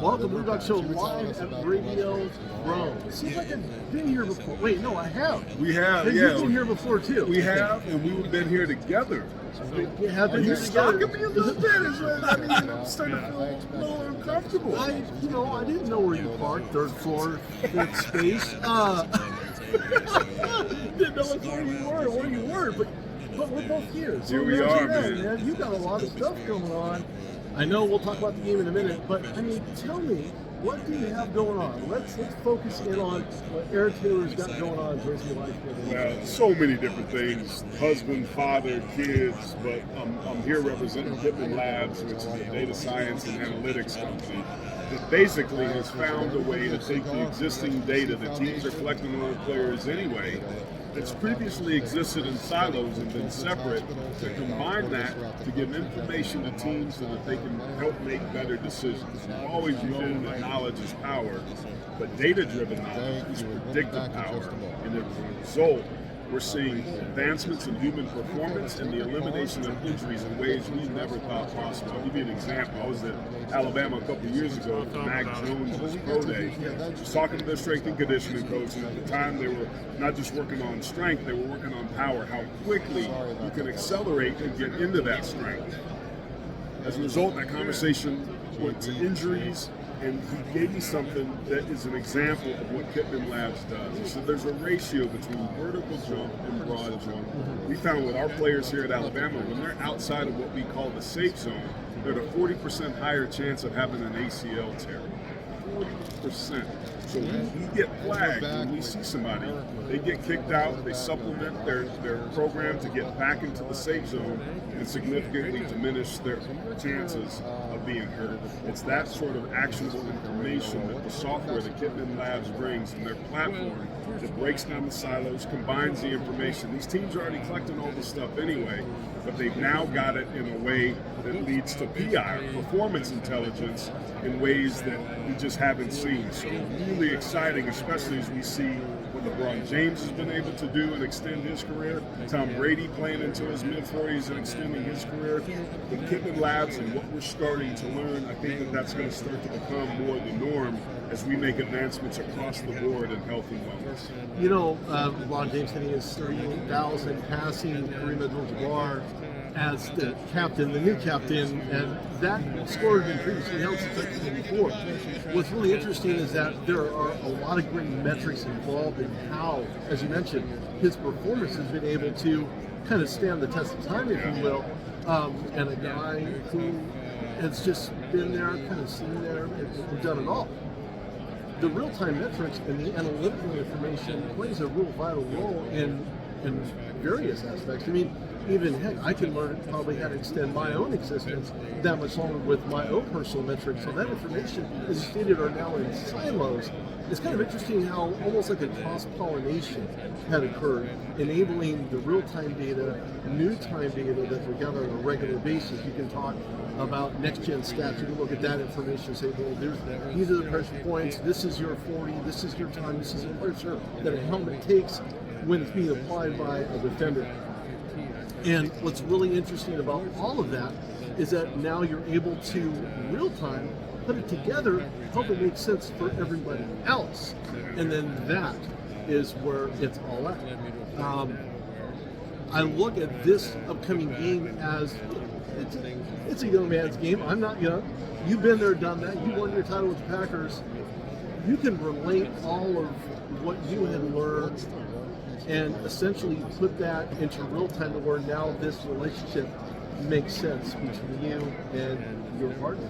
Welcome to the Doug Show live at Radio Row. It seems like I've been here before. Wait, no, I have. We have, and yeah. You've been here before, too. We have, and we've been here together. We have been Are here you together. stalking me a little bit? I mean, I'm starting to feel a little uncomfortable. I didn't know where you parked, third floor, fifth space. Didn't know where you were, but we're both here. So here we are, man. You got a lot of stuff going on. I know we'll talk about the game in a minute, but I mean, tell me, what do you have going on? Let's focus in on what Eric Taylor's got going on in Jersey Life. Well, so many different things: husband, father, kids. But I'm here representing Capt Labs, which is a data science and analytics company that basically has found a way to take the existing data that teams are collecting on players anyway, that's previously existed in silos and been separate, to combine that to give information to teams so that they can help make better decisions. We've always known that knowledge is power, but data-driven knowledge is predictive power. And as a result, we're seeing advancements in human performance and the elimination of injuries in ways we never thought possible. I'll give you an example. I was at Alabama a couple of years ago at Mac Jones' pro day. I was talking to their strength and conditioning coach, and at the time they were not just working on strength, they were working on power, how quickly you can accelerate and get into that strength. As a result, that conversation went to injuries, and he gave me something that is an example of what Capt Labs does. He said there's a ratio between vertical jump and broad jump. We found with our players here at Alabama, when they're outside of what we call the safe zone, they're at a 40% higher chance of having an ACL tear. 40%. So we get flagged when we see somebody. They get kicked out, they supplement their program to get back into the safe zone and significantly diminish their chances of being hurt. It's that sort of actionable information that the software that Capt Labs brings in their platform that breaks down the silos, combines the information. These teams are already collecting all this stuff anyway, but they've now got it in a way that leads to PI, performance intelligence, in ways that we just haven't seen. So really exciting, especially as we see what LeBron James has been able to do and extend his career, Tom Brady playing into his mid-40s and extending his career. With Capt Labs and what we're starting to learn, I think that that's going to start to become more the norm as we make advancements across the board in health and wellness. You know, LeBron James hitting his 38,000 passing, Kareem Abdul-Jabbar as the captain, the new captain, and that score had been previously held since 1984. What's really interesting is that there are a lot of great metrics involved in how, as you mentioned, his performance has been able to kind of stand the test of time, if you will, and a guy who has just been there, kind of seen there, and done it all. The real-time metrics and the analytical information plays a real vital role in various aspects. I mean, even heck, I can learn probably how to extend my own existence that much longer with my own personal metrics. So that information, as you stated, are now in silos. It's kind of interesting how almost like a cross-pollination had occurred, enabling the real-time data, new time data that we gather on a regular basis. You can talk about next-gen stats. You can look at that information and say, well, these are the pressure points, this is your 40, this is your time, this is the pressure that a helmet takes when it's being applied by a defender. And what's really interesting about all of that is that now you're able to real-time put it together, help it make sense for everybody else. And then that is where it's all at. I look at this upcoming game as it's a young man's game. I'm not young. You've been there, done that. You won your title with the Packers. You can relate all of what you had learned and essentially put that into real time to where now this relationship makes sense between you and your partner.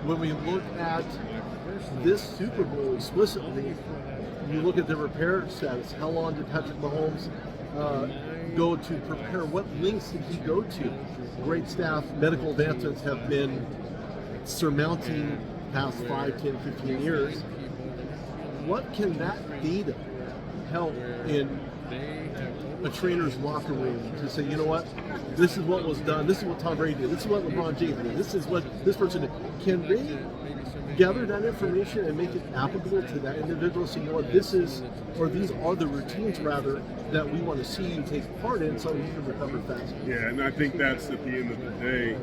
When we look at this Super Bowl explicitly, you look at the repair status. How long did Patrick Mahomes go to prepare? What lengths did he go to? Great staff, medical advancements have been surmounting past 5, 10, 15 years. What can that data help in a trainer's locker room to say, you know what, this is what was done, this is what Tom Brady did, this is what LeBron James did, this is what this person did. Can they gather that information and make it applicable to that individual? So, you know what, this is, or these are the routines rather that we want to see you take part in so you can recover fast. Yeah, and I think that's at the end of the day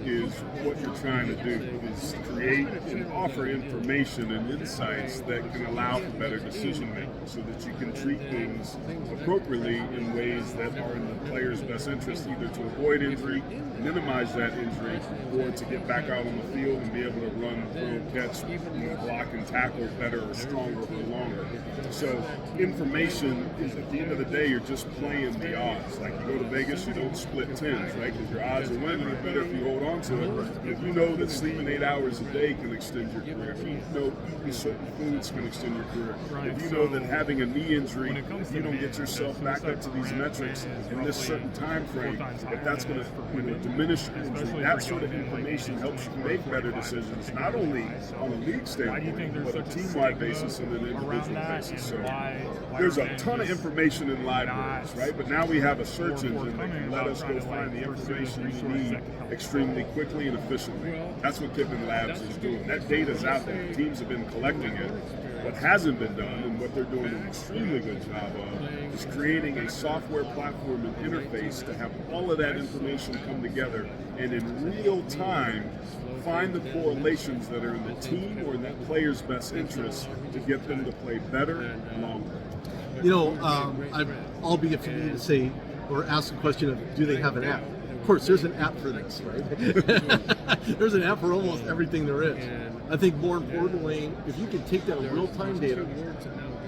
is what you're trying to do, is create and offer information and insights that can allow for better decision making so that you can treat things appropriately in ways that are in the player's best interest, either to avoid injury, minimize that injury, or to get back out on the field and be able to run, throw, catch, block and tackle better or stronger or longer. So information is, at the end of the day, you're just playing the odds. Like you go to Vegas, you don't split tens, right? Because your odds of winning are better if you hold on to it. If you know that sleeping 8 hours a day can extend your career, if you know eating certain foods can extend your career, if you know that having a knee injury, if you don't get yourself back up to these metrics in this certain time frame, if that's going to diminish your injury, that sort of information helps you make better decisions, not only on a league standpoint, but a team-wide basis and an individual basis. So there's a ton of information in libraries, right? But now we have a search engine that can let us go find the information we need extremely quickly and efficiently. That's what Capt Labs is doing. That data's out there. Teams have been collecting it. What hasn't been done, and what they're doing an extremely good job of, is creating a software platform and interface to have all of that information come together and in real time find the correlations that are in the team or in that player's best interest to get them to play better and longer. You know, albeit for me to say or ask the question of, do they have an app? Of course, there's an app for this, right? There's an app for almost everything there is. I think more importantly, if you can take that real-time data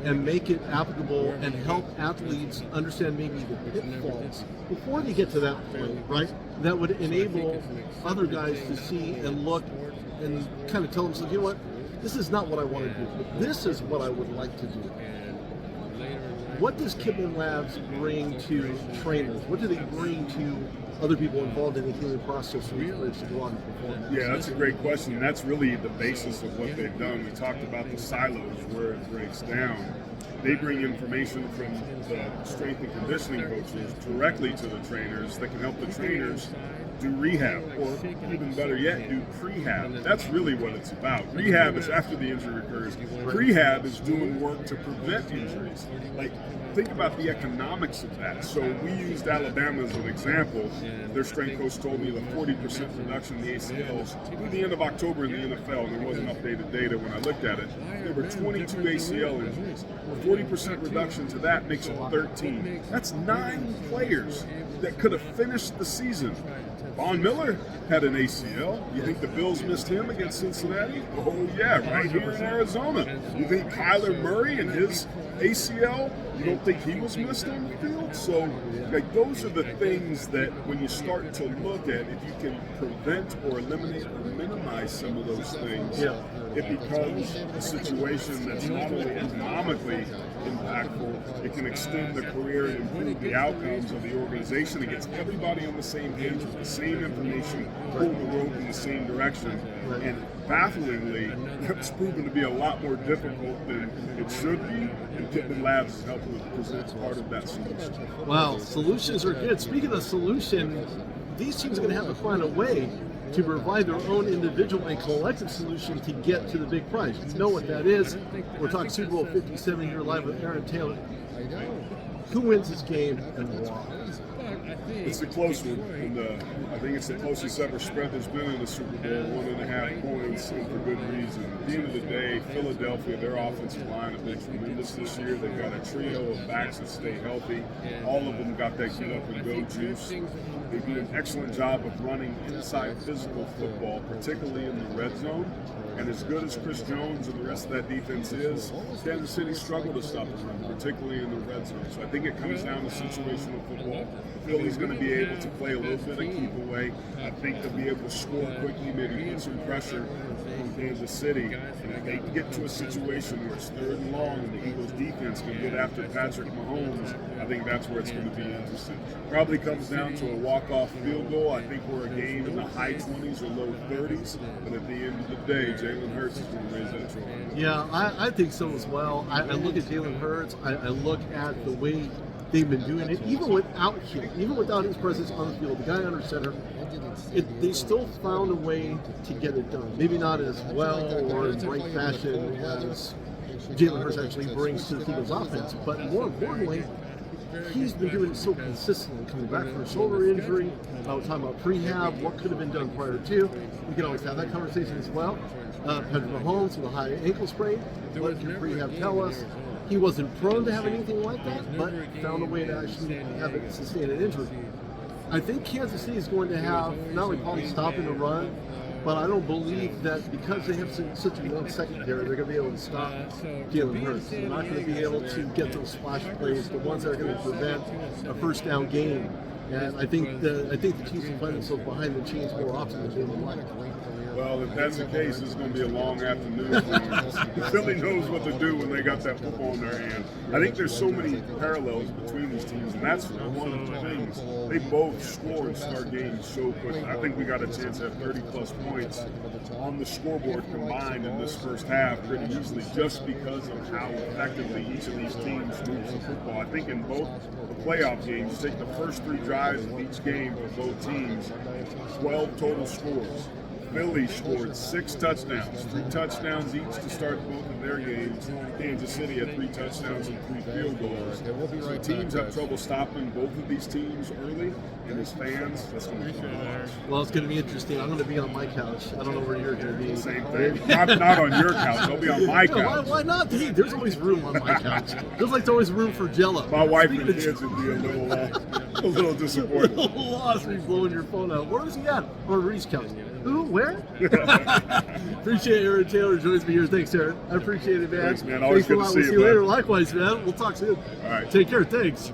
and make it applicable and help athletes understand maybe the pitfalls before they get to that point, right? That would enable other guys to see and look and kind of tell themselves, you know what, this is not what I want to do, but this is what I would like to do. What does Capt Labs bring to trainers? What do they bring to other people involved in the healing process for players to go on and perform? Yeah, that's a great question. And that's really the basis of what they've done. We talked about the silos where it breaks down. They bring information from the strength and conditioning coaches directly to the trainers that can help the trainers do rehab, or even better yet, do prehab. That's really what it's about. Rehab is after the injury occurs. Prehab is doing work to prevent injuries. Like, think about the economics of that. So we used Alabama as an example. Their strength coach told me the 40% reduction in the ACLs through the end of October in the NFL, and there wasn't updated data when I looked at it. There were 22 ACL injuries. A 40% reduction to that makes it 13. That's 9 players that could have finished the season. Von Miller had an ACL. You think the Bills missed him against Cincinnati? Oh yeah, right here in Arizona. You think Kyler Murray and his ACL, you don't think he was missed on the field? So, like, those are the things that when you start to look at, if you can prevent or eliminate or minimize some of those things, it becomes a situation that's not only economically impactful, it can extend the career and improve the outcomes of the organization. It gets everybody on the same page with the same information, pulling the rope in the same direction. And bafflingly, that's proven to be a lot more difficult than it should be. And Capt Labs is helping to present part of that solution. Wow, solutions are good. Speaking of solution, these teams are going to have to find a way to provide their own individual and collective solution to get to the big prize. You know what that is. We're talking Super Bowl 57 here live with Aaron Taylor. Who wins this game and why? It's a close one, and I think it's the closest ever spread there's been in the Super Bowl, 1.5 points, and for good reason. At the end of the day, Philadelphia, their offensive line have been tremendous this year. They've got a trio of backs that stay healthy. All of them got that get up and go juice. They do an excellent job of running inside physical football, particularly in the red zone. And as good as Chris Jones and the rest of that defense is, Kansas City struggled to stop the run, particularly in the red zone. So I think it comes down to situational football. Philly's going to be able to play a little bit and keep away. I think they'll be able to score quickly, maybe put some pressure on Kansas City. And if they get to a situation where it's 3rd and long and the Eagles defense can get after Patrick Mahomes, I think that's where it's going to be interesting. Probably comes down to a walk-off field goal. I think we're a game in the high 20s or low 30s. But at the end of the day, Jalen Hurts is going to raise that trophy. Yeah, I think so as well. I look at Jalen Hurts. I look at the way they've been doing it, even without him, even without his presence on the field, the guy under center, they still found a way to get it done. Maybe not as well or in right fashion as Jalen Hurts actually brings to the Eagles offense, but more importantly, he's been doing it so consistently, coming back from a shoulder injury. We're talking about prehab, what could have been done prior to. We can always have that conversation as well. Patrick Mahomes with a high ankle sprain. What can prehab tell us? He wasn't prone to having anything like that, but found a way to actually have it sustain an injury. I think Kansas City is going to have not only problems stopping the run, but I don't believe that because they have such a young secondary, they're going to be able to stop Jalen Hurts. They're not going to be able to get those splash plays, the ones that are going to prevent a first down game. And I think the Chiefs will find themselves behind the chains more often than they would like. Well, if that's the case, it's going to be a long afternoon for you. Philly knows what to do when they got that football in their hand. I think there's so many parallels between these teams, and that's one of the things. They both score and start games so quickly. I think we got a chance at 30-plus points on the scoreboard combined in this first half pretty easily just because of how effectively each of these teams moves the football. I think in both the playoff games, take the first 3 drives of each game for both teams, 12 total scores. Philly scored 6 touchdowns, 3 touchdowns each to start both of their games. Kansas City had 3 touchdowns and 3 field goals. So teams have trouble stopping both of these teams early, and as fans, that's going to be fun. Well, it's going to be interesting. I'm going to be on my couch. I don't know where you're going to be. Same thing. I'm not on your couch. I'll be on my couch. Why not? Hey, there's always room on my couch. There's like always room for Jello. My wife and kids would be a little disappointed. A little lost me blowing your phone out. Where was he at? On Rudy's couch. Who? Where? Appreciate Aaron Taylor joins me here. Thanks, Aaron. I appreciate it, man. Thanks, man. Always good to see you. We'll see you later. Likewise, man. We'll talk soon. All right. Take care. Thanks.